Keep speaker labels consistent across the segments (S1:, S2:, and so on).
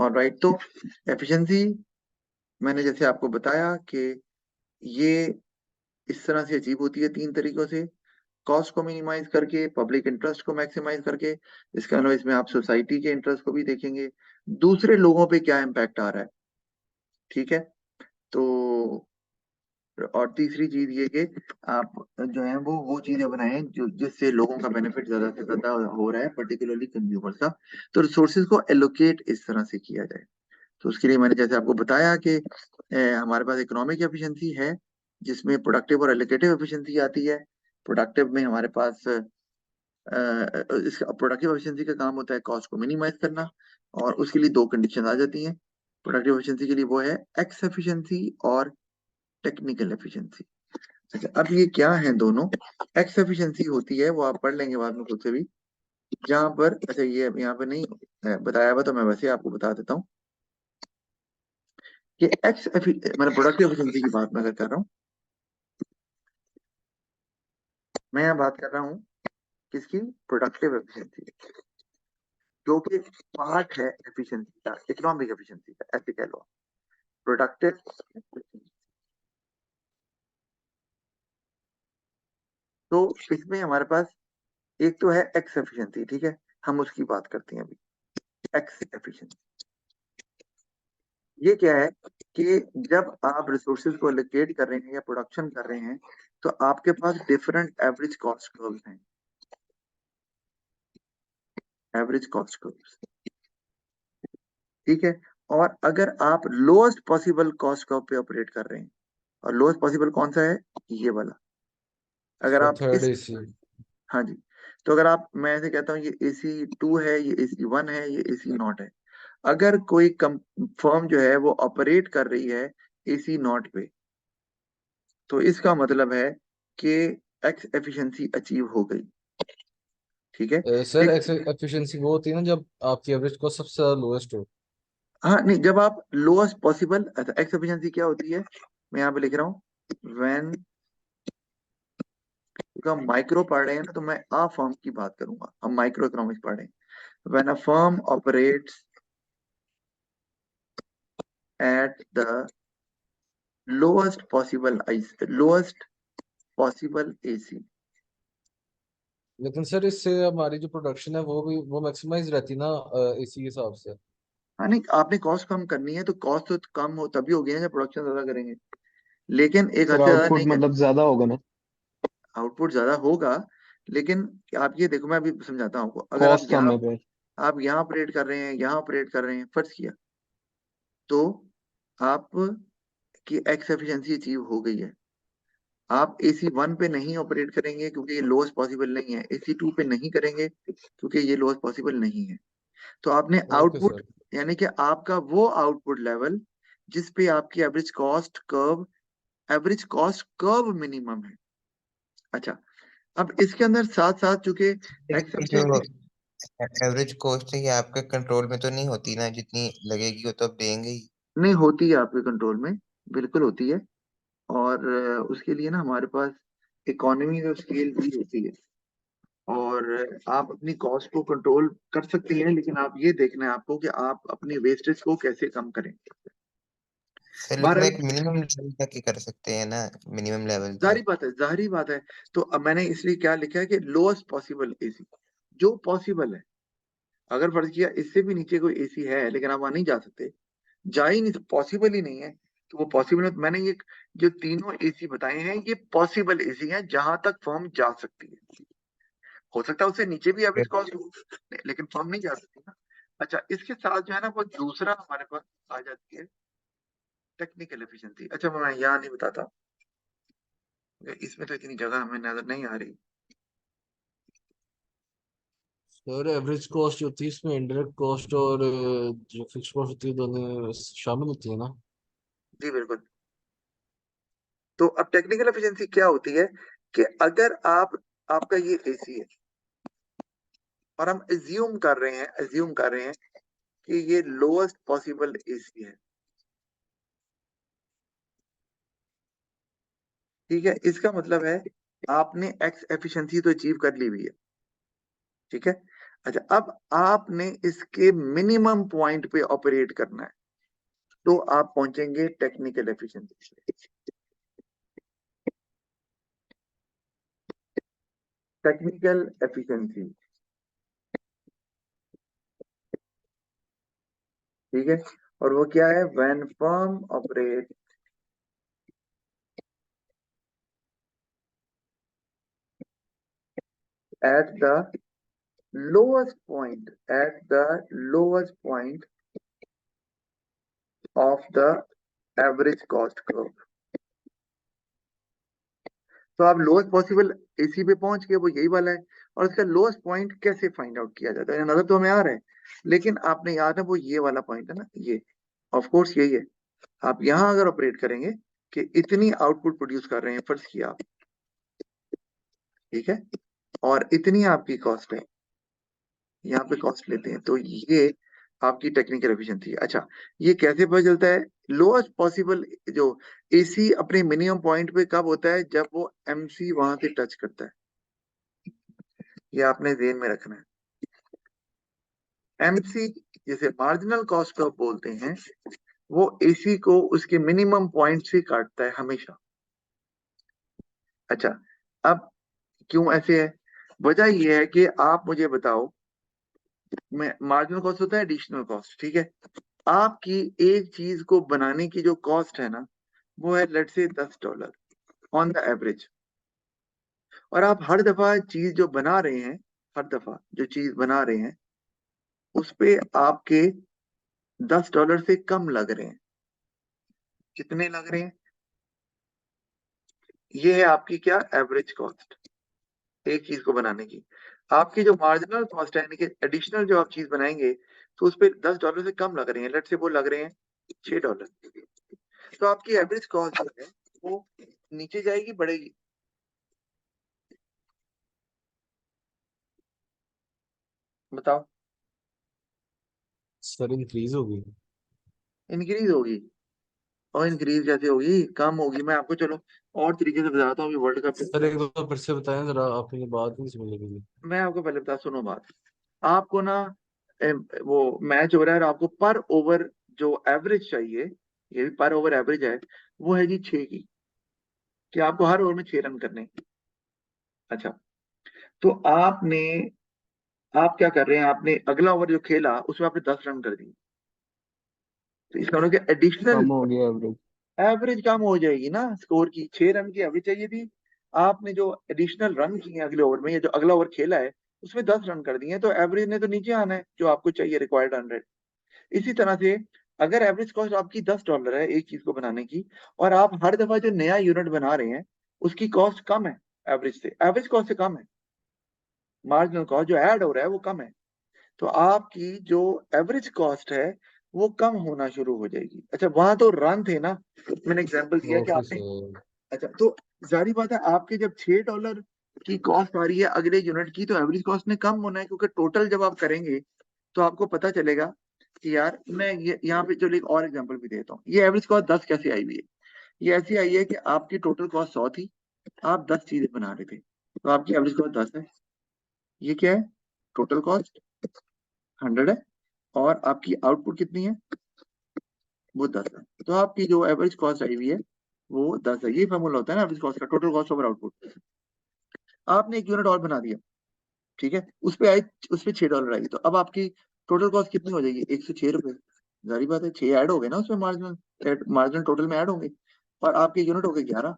S1: और राइट, तो एफिशिएंसी मैंने जैसे आपको बताया कि ये इस तरह से अचीव होती है तीन तरीकों से। कॉस्ट को मिनिमाइज करके, पब्लिक इंटरेस्ट को मैक्सिमाइज करके, इसके अलावा इसमें आप सोसाइटी के इंटरेस्ट को भी देखेंगे, दूसरे लोगों पे क्या इम्पैक्ट आ रहा है। ठीक है, तो और तीसरी चीज ये कि आप जो है वो चीजें बनाएं जो जिससे लोगों का बेनिफिट ज्यादा से ज्यादा हो रहा है, पर्टिकुलरली कंज्यूमर्स का। तो रिसोर्सेज को एलोकेट इस तरह से किया जाए। तो उसके लिए मैंने जैसे आपको बताया कि हमारे पास इकोनॉमिक एफिशिएंसी है, जिसमें प्रोडक्टिव और एलोकेटिव एफिशिएंसी आती है। प्रोडक्टिव में हमारे पास इसका प्रोडक्टिव एफिशिएंसी का काम होता है कॉस्ट को मिनिमाइज करना, और उसके लिए दो कंडीशन आ जाती हैं प्रोडक्टिव एफिशिएंसी के लिए, वो है एक्स एफिशिएंसी और टेक्निकल एफिशिएंसी। अच्छा, अब ये क्या है दोनों? एक्स एफिशिएंसी होती है, वो आप पढ़ लेंगे बाद में खुद से भी, जहां पर, अच्छा ये यहाँ पे नहीं बताया हुआ, तो मैं वैसे आपको बता देता हूँ कि मैंने प्रोडक्टिव एफिशिएंसी की बात मैं अगर कर रहा हूँ, मैं यहाँ बात कर रहा हूँ किसकी? प्रोडक्टिव एफिशिएंसी, जो कि पार्ट है एफिशिएंसी का, इकोनॉमिक एफिशिएंसी का, ऐसे कह लो। प्रोडक्टिव, तो इसमें हमारे पास एक तो है एक्स एफिशिएंसी, ठीक है, हम उसकी बात करते हैं अभी। एक्स एफिशिएंसी ये क्या है कि जब आप रिसोर्सेज को एलोकेट कर रहे हैं या प्रोडक्शन कर रहे हैं, तो आपके पास डिफरेंट एवरेज कॉस्ट कर्व्स हैं। एवरेज कॉस्ट कर्व्स, ठीक है। और अगर आप लोएस्ट पॉसिबल कॉस्ट कर्व पे ऑपरेट कर रहे हैं, और लोएस्ट पॉसिबल कौन सा है? ये वाला। अगर
S2: तो
S1: आप
S2: थर्ड
S1: इस,
S2: एसी।
S1: हाँ जी, तो अगर आप, मैं ऐसे कहता हूँ ये AC2 है, ये AC1 है, ये AC0 है। अगर कोई फर्म जो है वो ऑपरेट कर रही है AC0 पे, तो इसका मतलब है कि एक्स एफिशिएंसी अचीव हो गई। ठीक है,
S2: सर
S1: एक,
S2: एफिशिएंसी वो होती है ना जब आपकी एवरेज कॉस्ट सबसे ज्यादा लोएस्ट हो।
S1: हाँ नहीं, जब आप लोएस्ट पॉसिबल, अच्छा एक्स एफिशिएंसी क्या होती है, मैं यहाँ पे लिख रहा हूँ, व्हेन, क्योंकि हम माइक्रो पढ़ रहे हैं ना, तो मैं आ फर्म की बात करूंगा, हम माइक्रो इकोनॉमिक्स पढ़ रहे हैं। When a firm operates at the lowest possible AC।
S2: लेकिन सर इससे हमारी जो प्रोडक्शन है वो मैक्सिमाइज रहती ना एसी के हिसाब से।
S1: हाँ नहीं, आपने कॉस्ट कम करनी है, तो कॉस्ट तो कम हो तभी होगी ना जब प्रोडक्शन ज्यादा करेंगे, लेकिन एक हद
S3: सर
S1: से ज्यादा
S3: आउटपुट
S1: नहीं कर,
S3: मतलब ज्यादा होगा ना?
S1: आउटपुट ज्यादा होगा, लेकिन आप ये देखो, मैं अभी समझाता हूँ आपको। अगर
S3: कॉस्ट कम है पर।
S1: आप यहाँ ऑपरेट कर रहे हैं, यहाँ ऑपरेट कर रहे हैं, फर्ज किया, तो आप की एक्स एफिशिएंसी अचीव हो गई है। आप AC1 पे नहीं ऑपरेट करेंगे क्योंकि ये लोएस्ट पॉसिबल नहीं है, AC2 पे नहीं करेंगे क्योंकि ये लोएस्ट पॉसिबल नहीं है। तो आपने
S2: ओके
S1: आउटपुट,
S2: सर।
S1: यानी कि आपका वो आउटपुट लेवल जिस पे आपकी एवरेज कॉस्ट कर्व मिनिमम है। अच्छा, अब इसके अंदर साथ साथ चूंकि एक्स
S4: लेकिन जो
S1: एफिशिएंसी
S4: एवरेज कॉस्ट है ये आपके कंट्रोल में तो नहीं होती ना, जितनी लगेगी वो तो आप देंगे ही।
S1: नहीं होती है आपके कंट्रोल में, बिल्कुल होती है। और उसके लिए ना हमारे पास इकोनॉमी ऑफ स्केल भी होती है, और आप अपनी कॉस्ट को कंट्रोल कर सकते हैं, लेकिन आप ये देखना है आपको कि आप अपनी वेस्टेज को कैसे कम करें।
S4: सर लेकिन
S1: बहरहाल,
S4: एक मिनिमम लेवल तक ही कर सकते हैं ना, मिनिमम लेवल
S1: जाहिर
S4: तक।
S1: बात है, जाहिर बात है। तो अब मैंने इसलिए क्या लिखा है कि लोएस्ट पॉसिबल AC, जो पॉसिबल है। अगर फर्ज किया इससे भी नीचे कोई AC है, लेकिन आप वहां नहीं जा सकते, जा ही नहीं, पॉसिबल ही नहीं है, तो वो पॉसिबल है। मैंने ये जो तीनों AC बताए हैं, ये पॉसिबल AC हैं जहां तक फर्म जा सकती है। हो सकता है उससे नीचे भी एवरेज कॉस्ट हो, लेकिन फर्म नहीं जा सकती ना। अच्छा, इसके साथ जो है ना, वो दूसरा हमारे पास आ जाती है टेक्निकल एफिशिएंसी। अच्छा, मैं यहाँ नहीं बताता, इसमें तो इतनी जगह हमें नजर नहीं आ रही।
S2: सर एवरेज कॉस्ट होती है इसमें इनडायरेक्ट कॉस्ट और जो फिक्स कॉस्ट होती है दोनों शामिल होती है ना।
S1: जी बिल्कुल। तो अब टेक्निकल एफिशिएंसी क्या होती है कि अगर आपका ये AC है, और हम एज्यूम कर रहे हैं कि ये लोएस्ट पॉसिबल AC है। ठीक है, इसका मतलब है आपने एक्स एफिशिएंसी तो अचीव कर ली हुई है। ठीक है, अच्छा, अब आपने इसके मिनिमम पॉइंट पे ऑपरेट करना है, तो आप पहुंचेंगे टेक्निकल एफिशिएंसी। टेक्निकल एफिशिएंसी, ठीक है, और वो क्या है? When firm operate at the lowest point of the average cost curve। तो आप लोएस्ट पॉसिबल एसी पे पहुंच गए, वो यही वाला है। और इसका लोएस्ट पॉइंट कैसे फाइंड आउट किया जाता है? नजर तो हमें आ रहा है, लेकिन आपने याद है वो ये वाला पॉइंट है ना, ये ऑफ कोर्स यही है। आप यहां अगर ऑपरेट करेंगे कि इतनी आउटपुट प्रोड्यूस कर रहे हैं, फर्ज किया आप, ठीक है, और इतनी आपकी कॉस्ट है, यहाँ पे कॉस्ट लेते हैं, तो ये आपकी टेक्निकल एफिशिएंसी है। अच्छा, ये कैसे पता चलता है? लोएस्ट पॉसिबल जो एसी अपने मिनिमम पॉइंट पे कब होता है? जब वो एमसी वहां से टच करता है। ये आपने ध्यान में रखना है। एमसी, जिसे मार्जिनल कॉस्ट कर्व बोलते हैं, वो एसी को उसके मिनिमम पॉइंट से काटता है हमेशा। अच्छा, अब क्यों ऐसे है? वजह ये है कि आप मुझे बताओ, मैं मार्जिनल कॉस्ट होता है एडिशनल कॉस्ट, ठीक है। आपकी एक चीज को बनाने की जो कॉस्ट है ना, वो है let's say $10 on the average. और आप हर दफा चीज जो बना रहे हैं, हर दफा जो चीज बना रहे हैं, उस पे आपके $10 से कम लग रहे हैं। कितने लग रहे हैं? ये है आपकी क्या? एवरेज कॉस्ट एक चीज को बनाने की। आपकी जो मार्जिनल कॉस्ट है, यानी कि एडिशनल जो आप चीज बनाएंगे, तो उस पे $10 से कम लग रहे हैं, लेट से वो लग रहे हैं $6। तो आपकी एवरेज कॉस्ट जो है वो नीचे जाएगी, बढ़ेगी? बताओ।
S2: सर इंक्रीज होगी।
S1: इंक्रीज होगी। और इंक्रीज कैसे होगी? कम होगी। मैं आपको चलो और तरीके से बताता हूँ। अभी वर्ल्ड कप
S2: सर एक बार फिर से बताएं जरा, आपकी बात नहीं समझ लगी।
S1: मैं आपको पहले बता, सुनो बात। आपको ना वो मैच हो रहा है और आपको पर ओवर जो एवरेज चाहिए, ये भी पर ओवर एवरेज है, वो है जी 6 की, कि आपको हर ओवर में 6 रन करने हैं। अच्छा, तो आप क्या कर रहे हैं? आपने अगला ओवर जो खेला उसमें आपने 10 रन कर दिए, तो इसका मतलब कि एडिशनल
S2: कम हो गया एवरेज।
S1: एवरेज कम हो जाएगी ना। स्कोर की 6 रन की एवरेज चाहिए थी, आपने जो एडिशनल रन किए हैं अगले ओवर में, या जो अगला ओवर खेला है उसमें 10 रन कर दिए, तो एवरेज ने तो नीचे आना है जो आपको चाहिए, रिक्वायर्ड 100। इसी तरह से अगर एवरेज कॉस्ट आपकी $10 है एक चीज को बनाने की, और आप हर दफा जो नया यूनिट बना रहे हैं उसकी कॉस्ट कम है, एवरेज से, एवरेज कॉस्ट से कम है, मार्जिनल कॉस्ट जो ऐड हो रहा है वो कम है, तो आपकी जो एवरेज कॉस्ट है वो कम होना शुरू हो जाएगी। अच्छा, वहां तो रन थे ना, मैंने एग्जांपल दिया कि
S2: ओके
S1: आपने,
S2: सर।
S1: अच्छा, तो जारी बात है आपके जब $6 की कॉस्ट आ रही है अगले यूनिट की, तो एवरेज कॉस्ट ने कम होना है, क्योंकि टोटल जब आप करेंगे तो आपको पता चलेगा कि यार, मैं ये यहाँ पे चलो एक और एग्जांपल भी देता हूँ। ये एवरेज कॉस्ट 10 कैसे आई हुई है? ये ऐसी आई है कि आपकी टोटल कॉस्ट 100 थी, आप 10 चीजें बना रहे थे, तो आपकी एवरेज कॉस्ट 10 है। ये क्या है? टोटल कॉस्ट 100 है, और आपकी आउटपुट कितनी है? वो 10 है। तो आपकी जो एवरेज कॉस्ट आई हुई है वो 10 है। ये फॉर्मूला होता है ना एवरेज कॉस्ट का, टोटल कॉस्ट ओवर आउटपुट। आपने एक यूनिट और बना दिया, ठीक है, उस पे $6 आई, तो अब आपकी टोटल कॉस्ट कितनी हो जाएगी? $106। जारी बात है, 6 ऐड हो गए ना उसमें, मार्जिनल मार्जिनल टोटल में ऐड होंगे, और आपके यूनिट हो गए 11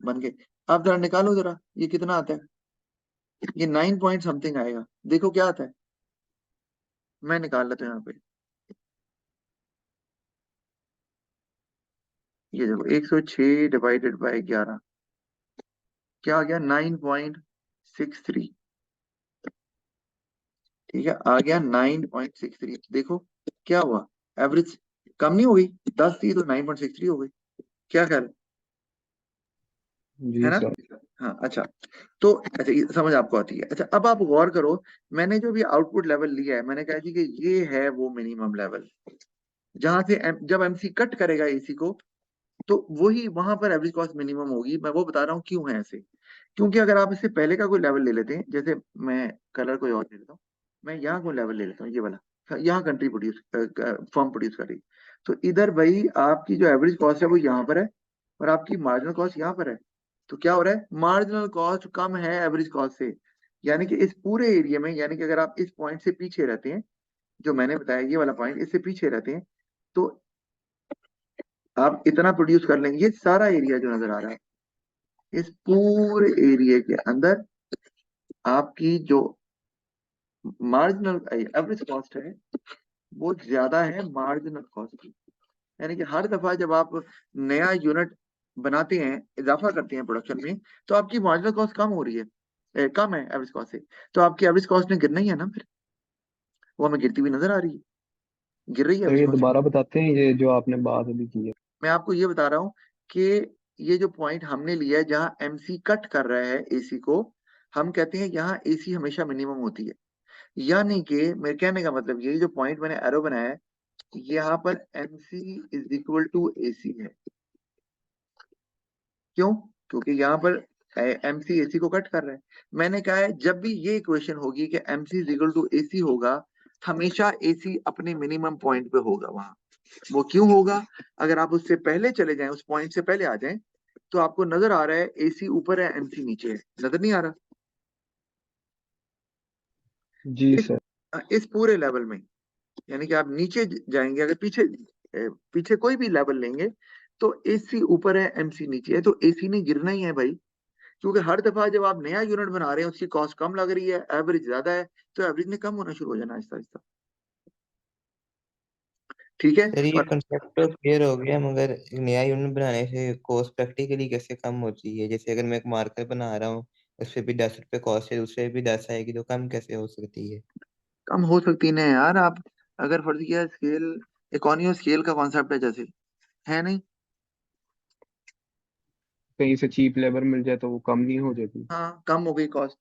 S1: बन गए। आप जरा निकालो जरा, ये कितना आता है? ये 9 पॉइंट समथिंग आएगा। देखो क्या आता है, मैं निकाल लेता हूँ यहाँ पे। ये देखो, 106 डिवाइडेड बाई 11, क्या आ गया? 9.63। ठीक है, आ गया 9.63। देखो क्या हुआ, एवरेज कम नहीं हो गई? 10 थी तो 9.63 हो गई। क्या ख्याल है
S2: जी
S1: ना?
S2: सर।
S1: हाँ, अच्छा, तो अच्छा, ये समझ आपको आती है। अच्छा, अब आप गौर करो, मैंने जो भी आउटपुट लेवल लिया है, मैंने कहा जी कि ये है वो मिनिमम लेवल, जहां से जब एमसी कट करेगा एसी को, तो वही वहां पर एवरेज कॉस्ट मिनिमम होगी। मैं वो बता रहा हूँ क्यों है ऐसे। क्योंकि अगर आप इससे पहले का कोई लेवल ले लेते हैं, जैसे मैं कलर कोई और ले लेता हूँ, मैं यहाँ को लेवल ले लेता हूँ, ये वाला, यहाँ कंट्री प्रोड्यूस फर्म प्रोड्यूस कर रही, तो इधर भाई आपकी जो एवरेज कॉस्ट है वो यहाँ पर है और आपकी मार्जिनल कॉस्ट यहाँ पर है। तो क्या हो रहा है, मार्जिनल कॉस्ट कम है एवरेज कॉस्ट से। यानी कि इस पूरे एरिया में, यानी कि अगर आप इस पॉइंट से पीछे रहते हैं, जो मैंने बताया ये वाला पॉइंट, इससे पीछे रहते हैं, तो आप इतना प्रोड्यूस कर लेंगे। ये सारा एरिया जो नजर आ रहा है, इस पूरे एरिया के अंदर आपकी जो मार्जिनल एवरेज कॉस्ट है वो ज्यादा है मार्जिनल कॉस्ट की। यानी कि हर दफा जब आप नया यूनिट बनाते हैं, इजाफा करते हैं प्रोडक्शन में, तो आपकी मार्जिनल कॉस्ट कम हो रही है, कम है एवरेज कॉस्ट से, तो आपकी एवरेज कॉस्ट ने गिरना ही है ना फिर, वो हमें गिरती हुई नजर आ रही है, गिर रही है
S3: तो
S1: एवरेज
S3: ये
S1: कॉस्ट।
S3: दोबारा बताते हैं ये जो आपने बात अभी की है।
S1: मैं आपको ये बता रहा हूँ कि ये जो पॉइंट हमने लिया है जहां एमसी कट कर रहा है एसी को, हम कहते हैं यहाँ एसी हमेशा मिनिमम होती है। यानी कि मेरे कहने का मतलब ये जो पॉइंट मैंने एरो बनाया है, यहाँ पर MC is equal to AC है। क्यों? क्योंकि यहाँ पर MC AC को कट कर रहा है। मैंने कहा है जब भी ये इक्वेशन होगी कि MC is equal to AC होगा, हमेशा AC अपने मिनिमम पॉइंट पे होगा वहां। वो क्यों होगा? अगर आप उससे पहले चले जाएं, उस पॉइंट से पहले आ जाएं, तो आपको नजर आ रहा है AC ऊपर है, MC नीचे है, नजर नहीं आ रहा?
S3: जी
S1: इस
S3: सर।
S1: इस पूरे लेवल में, यानी कि आप नीचे जाएंगे, अगर पीछे पीछे कोई भी लेवल लेंगे, तो AC ऊपर है, MC नीचे है, तो AC ने गिरना ही है भाई। क्योंकि हर दफा जब आप नया यूनिट बना रहे हैं, उसकी कॉस्ट कम लग रही है, एवरेज ज्यादा है, तो एवरेज ने कम होना शुरू हो जाना आहिस्ता आहिस्ता। ठीक है।
S4: सर ये
S1: और
S4: कंसेप्ट तो क्लियर हो गया, मगर एक नया यूनिट बनाने से कॉस्ट प्रैक्टिकली कैसे कम होती है? जैसे अगर मैं एक मार्कर बना रहा हूँ, उस पे भी 10 रुपए कॉस्ट है, दूसरे पे भी 10 आएगी, तो कम कैसे हो सकती है?
S1: कम हो सकती नहीं यार, आप अगर फर्ज किया स्केल, इकोनॉमी ऑफ स्केल का कॉन्सेप्ट है जैसे, है नहीं?
S3: कहीं से चीप लेबर मिल जाए तो वो कम नहीं हो जाती।
S1: हाँ, कम हो गई कॉस्ट,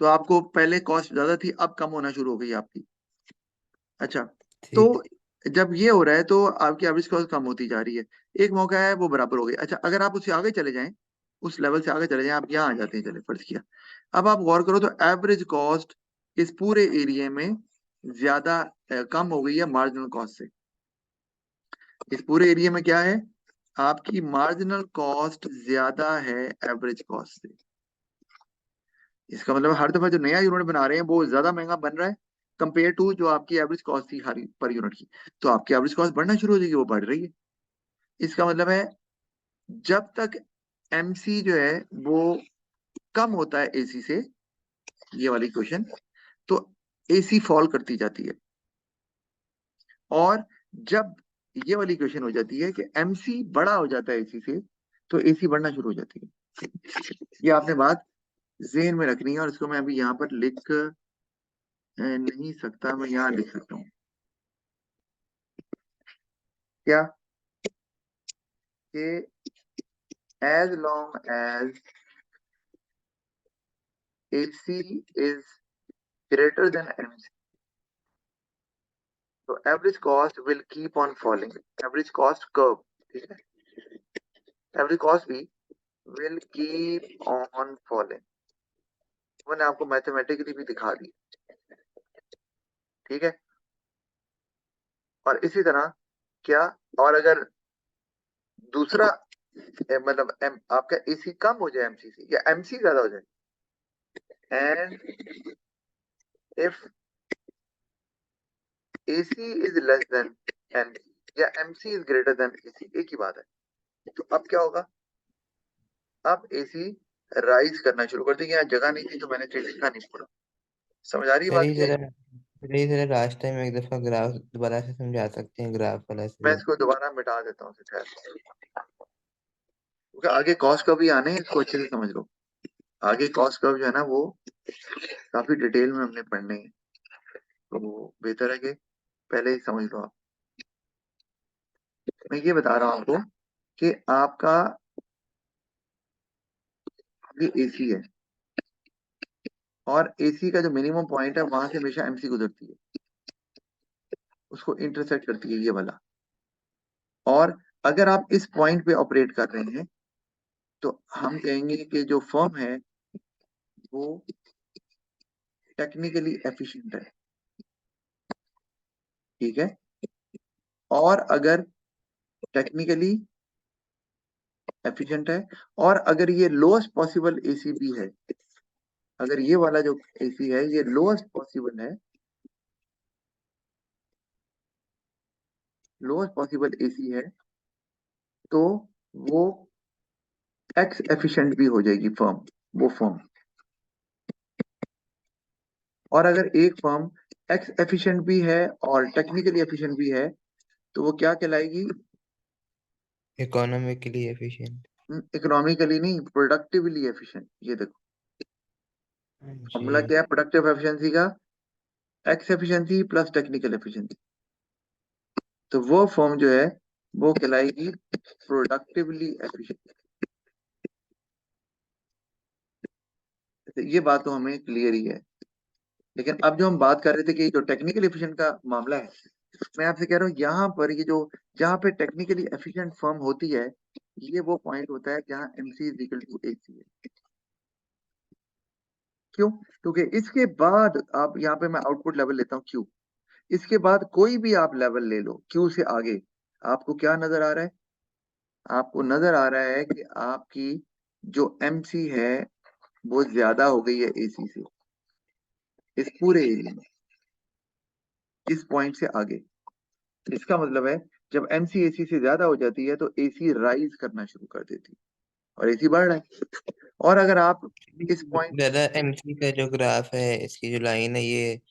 S1: तो आपको पहले कॉस्ट ज्यादा थी, अब कम होना शुरू हो गई आपकी। अच्छा, तो
S4: ठीक।
S1: जब ये हो रहा है तो आपकी एवरेज कॉस्ट कम होती जा रही है, एक मौका है वो बराबर हो गई। अच्छा, अगर आप उससे आगे चले जाएं, उस लेवल से आगे चले जाएं, आप यहाँ आ जाते हैं, चले फर्ज किया, अब आप गौर करो तो एवरेज कॉस्ट इस पूरे एरिया में ज्यादा कम हो गई है मार्जिनल कॉस्ट से। इस पूरे एरिया में क्या है, आपकी मार्जिनल कॉस्ट ज्यादा है एवरेज कॉस्ट से। इसका मतलब हर दफा जो नया यूनिट बना रहे हैं वो ज्यादा महंगा बन रहा है कंपेयर टू जो आपकी एवरेज कॉस्ट थी हर पर यूनिट की, तो आपकी एवरेज कॉस्ट बढ़ना शुरू हो जाएगी, वो बढ़ रही है। इसका मतलब है जब तक MC जो है वो कम होता है AC से, ये वाली क्वेश्चन, तो AC फॉल करती जाती है। और जब ये वाली क्वेश्चन हो जाती है कि MC बड़ा हो जाता है AC से, तो AC बढ़ना शुरू हो जाती है। ये आपने बात जेहन में रखनी है, और इसको मैं अभी यहाँ पर लिख नहीं सकता, मैं यहाँ लिख सकता हूँ क्या, कि as long as AC is greater than MC, तो average cost will keep on falling, average cost curve, ठीक है, एवरेज कॉस्ट भी विल कीप ऑन फॉलिंग। मैंने आपको मैथमेटिकली भी दिखा दी, ठीक है। और इसी तरह क्या, और अगर दूसरा मतलब आपका AC कम हो जाए MC से, या MC ज्यादा हो जाए, and if AC is less than MC, या MC is greater than AC, एक ही बात है, तो अब क्या होगा, अब AC राइज करना शुरू कर देंगे। यहाँ जगह नहीं थी तो मैंने लिखा नहीं पूरा, समझ आ रही है
S4: सर
S1: बात
S4: ये
S1: क्या है?
S4: जरा लास्ट टाइम एक दफा ग्राफ दोबारा से समझा सकते हैं, ग्राफ वाला
S1: मैं
S4: सीन?
S1: इसको दोबारा मिटा देता हूँ खैर, क्योंकि आगे कॉस्ट कर्व भी आने हैं, इसको अच्छे से समझ लो। आगे कॉस्ट कर्व जो है ना वो काफी डिटेल में हमने पढ़ने हैं, तो बेहतर है कि पहले ही समझ लो आप। मैं ये बता रहा हूँ आपको कि आपका ये AC है, और AC का जो मिनिमम पॉइंट है वहां से हमेशा MC गुजरती है, उसको इंटरसेक्ट करती है ये वाला। और अगर आप इस पॉइंट पे ऑपरेट कर रहे हैं, तो हम कहेंगे कि जो फर्म है वो टेक्निकली एफिशिएंट है। ठीक है। और अगर टेक्निकली एफिशिएंट है, और अगर ये लोएस्ट पॉसिबल एसी भी है, अगर ये वाला जो एसी है ये लोएस्ट पॉसिबल है, लोएस्ट पॉसिबल एसी है, तो वो एक्स एफिशिएंट भी हो जाएगी फर्म, वो फर्म। और अगर एक फर्म एक्स एफिशिएंट भी है और टेक्निकली एफिशिएंट भी है, तो वो क्या कहलाएगी?
S4: Economically efficient.
S1: इकोनॉमिकली नहीं, प्रोडक्टिवली एफिशिएंट। ये देखो फॉर्मूला
S4: जी
S1: क्या है प्रोडक्टिव एफिशिएंसी का? X efficiency plus technical efficiency. तो वो फर्म जो है वो कहलाएगी प्रोडक्टिवली एफिशिएंट। ये बात तो हमें क्लियर ही है। लेकिन अब जो हम बात कर रहे थे कि जो टेक्निकल एफिशिएंट का मामला है, मैं आपसे कह रहा हूँ यहाँ पर ये जो जहाँ पे टेक्निकली एफिशिएंट फर्म होती है, ये वो पॉइंट होता है जहाँ MC is equal to AC है। क्यों? क्योंकि इसके बाद आप यहाँ पे मैं आउटपुट लेवल लेता हूँ Q, इसके बाद कोई भी आप लेवल ले लो Q से आगे, आपको क्या नजर आ रहा है? आपको नजर आ रहा है कि आपकी जो MC है वो ज्यादा हो गई है AC से, इस पूरे एरिया में, इस पॉइंट से आगे। इसका मतलब है जब MC AC से ज्यादा हो जाती है तो AC राइज करना शुरू कर देती है और AC बढ़ रहा है। और अगर आप इस पॉइंट,
S4: दादा एमसी का जो ग्राफ है, इसकी जो लाइन है, ये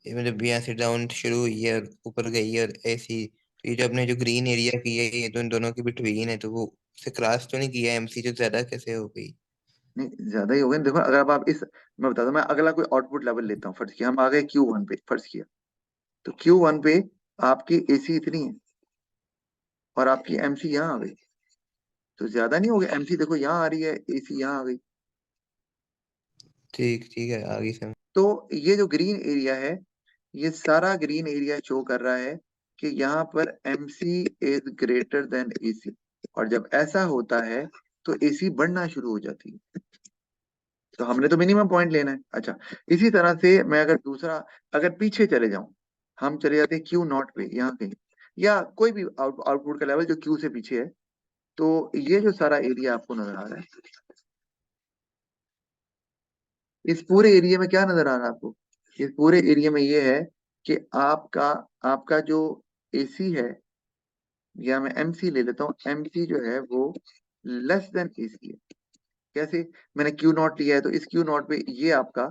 S4: मतलब यहाँ से डाउन शुरू हुई है और ऊपर गई है, और ऐसी तो ये जो अपने जो ग्रीन एरिया की है, ये तो इन दोनों के बिटवीन है, तो वो से क्रॉस तो नहीं किया एमसी जो ज्यादा कैसे हो गई?
S1: नहीं ज्यादा ही हो गया। देखो अगर अब आप इस, मैं बताता हूँ, मैं अगला कोई आउटपुट लेवल लेता हूँ। फर्ज किया हम आ गए Q1 पे, फर्ज किया तो Q1 पे आपकी AC इतनी है और आपकी MC यहाँ आ गई, तो ज्यादा नहीं हो गया? MC देखो यहाँ आ रही है, AC यहाँ आ गई।
S4: ठीक ठीक है, आगे समझ।
S1: तो ये जो ग्रीन एरिया है, ये सारा ग्रीन एरिया शो कर रहा है कि यहाँ पर MC is greater than AC, और जब ऐसा होता है तो AC बढ़ना शुरू हो जाती है। तो हमने तो मिनिमम पॉइंट लेना है। अच्छा, इसी तरह से मैं अगर दूसरा, अगर पीछे चले जाऊं, हम चले जाते हैं Q0 पे, यहाँ कहीं, या कोई भी आउटपुट का लेवल जो Q से पीछे है, तो ये जो सारा एरिया आपको नजर आ रहा है, इस पूरे एरिया में क्या नजर आ रहा है आपको? इस पूरे एरिया में ये है कि आपका आपका जो AC है, या मैं MC ले लेता हूँ, MC जो है वो लेस देन AC है। कैसे? मैंने Q0 लिया है, तो इस Q0 पे ये आपका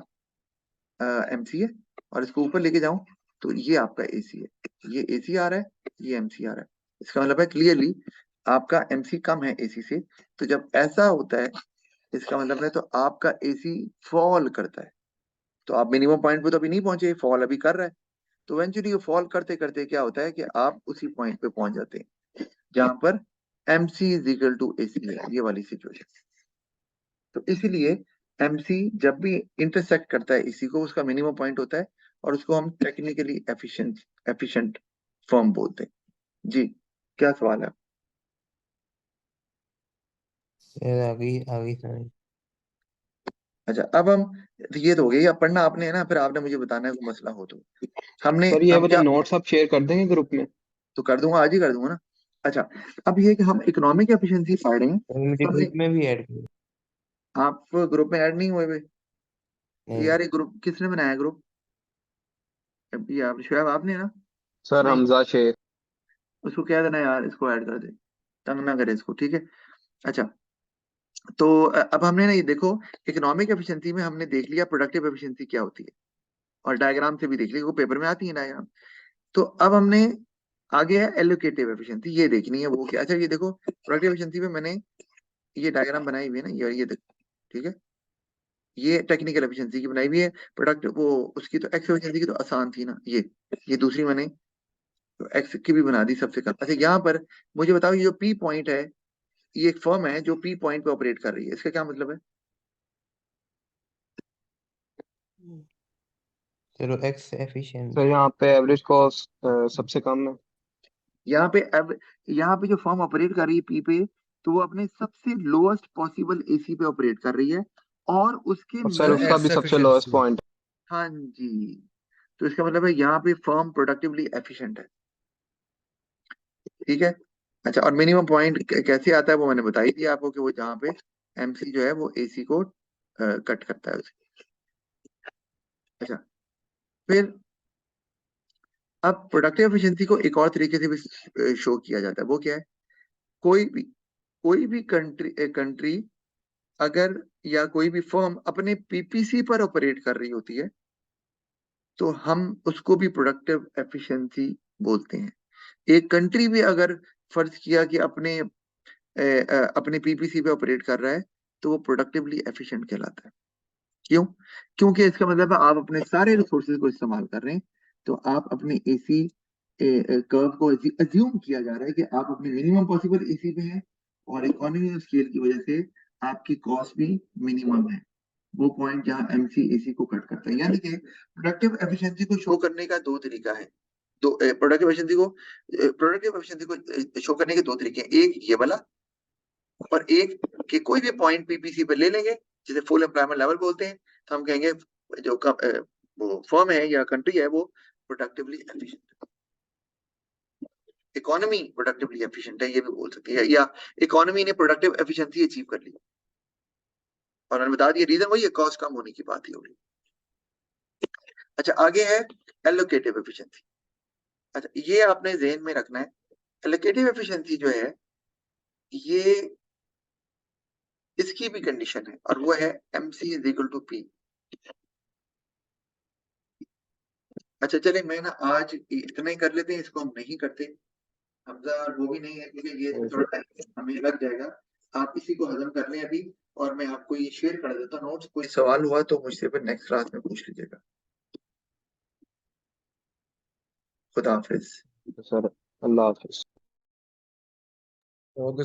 S1: MC है, और इसको ऊपर लेके जाऊं तो ये आपका AC है, ये AC आ रहा है, ये MC आ रहा है। इसका मतलब है क्लियरली आपका MC कम है AC से। तो जब ऐसा होता है, इसका मतलब है तो आपका AC फॉल करता है। तो आप मिनिमम पॉइंट पे तो अभी नहीं पहुंचे, फॉल अभी कर रहा है। तो इवेंचुअली ये फॉल करते करते क्या होता है कि आप उसी पॉइंट पे पहुंच जाते हैं जहां पर MC is equal to AC है, ये वाली सिचुएशन। तो इसीलिए MC जब भी इंटरसेक्ट करता है इसी को, उसका मिनिमम पॉइंट होता है, और उसको हम टेक्निकली एफिशिएंट एफिशिएंट फॉर्म बोलते हैं। जी, क्या सवाल है?
S4: यार आगे आगे समझ।
S1: अच्छा, अब हम, ये तो हो गई, अब पढ़ना आपने है ना, फिर आपने मुझे बताना है कोई मसला हो तो। हमने
S3: सर ये
S1: हम
S3: वाले
S1: क्या,
S3: नोट्स आप शेयर कर देंगे ग्रुप में?
S1: तो कर दूंगा, आज ही कर दूंगा ना। अच्छा, अब ये कि हम इकोनॉमिक एफिशिएंसी पढ़ रहे हैं,
S4: तो मुझे
S1: तो हमने,
S4: ग्रुप में भी ऐड करो।
S1: आप ग्रुप में ऐड नहीं हुए हुए?
S4: नहीं
S1: यार ये ग्रुप किसने बनाया ग्रुप? ये आप शुएब आपने ना?
S3: सर
S1: नहीं,
S3: हमजा शेख।
S1: उसको कह देना यार इसको ऐड कर दे, तंग ना करे इसको, ठीक है। अच्छा, तो अब हमने ना ये देखो, इकोनॉमिक एफिशिएंसी में हमने देख लिया प्रोडक्टिव एफिशिएंसी क्या होती है, और डायग्राम से भी देख लिया, वो पेपर में आती है डायग्राम। तो अब हमने आगे है एलोकेटिव एफिशिएंसी, ये देखनी है वो क्या। अच्छा, ये देखो प्रोडक्टिव एफिशिएंसी में मैंने ये डायग्राम बनाई हुई है ना, ये देखो, ठीक है। ये टेक्निकल एफिशिएंसी की बनाई हुई है। प्रोडक्ट वो, उसकी तो एक्स एफिशिएंसी की तो आसान थी ना, ये दूसरी मैंने तो एक्स की भी बना दी सबसे कम। अच्छा, यहाँ पर मुझे बताओ, ये जो पी पॉइंट है, ये एक फर्म है जो पी पॉइंट पे ऑपरेट कर रही है, इसका क्या मतलब है?
S4: चलो एक्स एफिशिएंट।
S3: सर यहाँ पे एवरेज कॉस्ट सबसे कम है।
S1: यहाँ पे अब, यहाँ पे जो फर्म ऑपरेट कर रही है पी पे, तो वो अपने सबसे लोएस्ट पॉसिबल AC पे ऑपरेट कर रही है, और उसके
S3: और सर
S2: सर
S1: मीन,
S3: उसका
S2: एक्स
S3: भी सबसे लोएस्ट
S2: एफिशिएंसी।
S3: पॉइंट।
S1: हाँ जी, तो इसका मतलब है यहाँ पे फर्म प्रोडक्टिवली एफिशिएंट है। ठीक है। अच्छा, और मिनिमम पॉइंट कैसे आता है वो मैंने बता ही दिया आपको कि वो जहाँ पे एमसी जो है वो एसी को कट करता है उसे। अच्छा, फिर अब प्रोडक्टिव एफिशिएंसी को एक और तरीके से भी शो किया जाता है। वो क्या है? कोई भी कंट्री अगर या कोई भी फर्म अपने पीपीसी पर ऑपरेट कर रही होती है तो हम उसको भी प्रोडक्टिव एफिशिएंसी बोलते हैं। एक कंट्री भी अगर फर्ज किया कि अपने पीपीसी पे ऑपरेट कर रहा है तो वो प्रोडक्टिवली एफिशिएंट कहलाता है। क्यों? क्योंकि इसका मतलब है आप अपने सारे रिसोर्सेज को इस्तेमाल कर रहे हैं, तो आप अपने एसी कर्व को अज्यूम किया जा रहा है कि आप अपने मिनिमम पॉसिबल एसी पे हैं और इकोनॉमी ऑफ स्केल की वजह से आपकी कॉस्ट भी मिनिमम है। वो पॉइंट जहां एमसी एसी को कट करता है। यानी कि प्रोडक्टिव एफिशिएंसी को शो करने का दो तरीका है। प्रोडक्टिव एफिशिएंसी को शो करने के दो तरीके हैं, एक ये वाला और एक कि कोई भी पॉइंट पीपीसी पे ले लेंगे जिसे फुल एम्प्लॉयमेंट लेवल बोलते हैं, तो हम कहेंगे जो वो फर्म है या कंट्री है वो productively efficient, economy productively efficient है, ये भी बोल सकते हैं, या इकोनॉमी ने प्रोडक्टिव एफिशिएंसी अचीव कर ली। और मैंने बता दिया रीजन वही है, कॉस्ट कम होने की बात ही हो रही। अच्छा, आगे है एलोकेटिव एफिशिएंसी। अच्छा, ये आपने ज़हन में रखना है, एलोकेटिव एफिशिएंसी जो है ये इसकी भी कंडीशन है और वो है MC is equal to P। अच्छा चले, मैं ना आज इतना ही कर लेते हैं, इसको हम नहीं करते हमजा, और वो भी नहीं है क्योंकि ये थोड़ा टाइम हमें लग जाएगा। आप इसी को हजम कर लें अभी और मैं आपको ये शेयर कर देता हूँ नोट्स। कोई सवाल हुआ तो मुझसे फिर नेक्स्ट क्लास में पूछ लीजिएगा। खुदा हाफिज।
S3: सर, अल्लाह हाफिज।
S2: ओके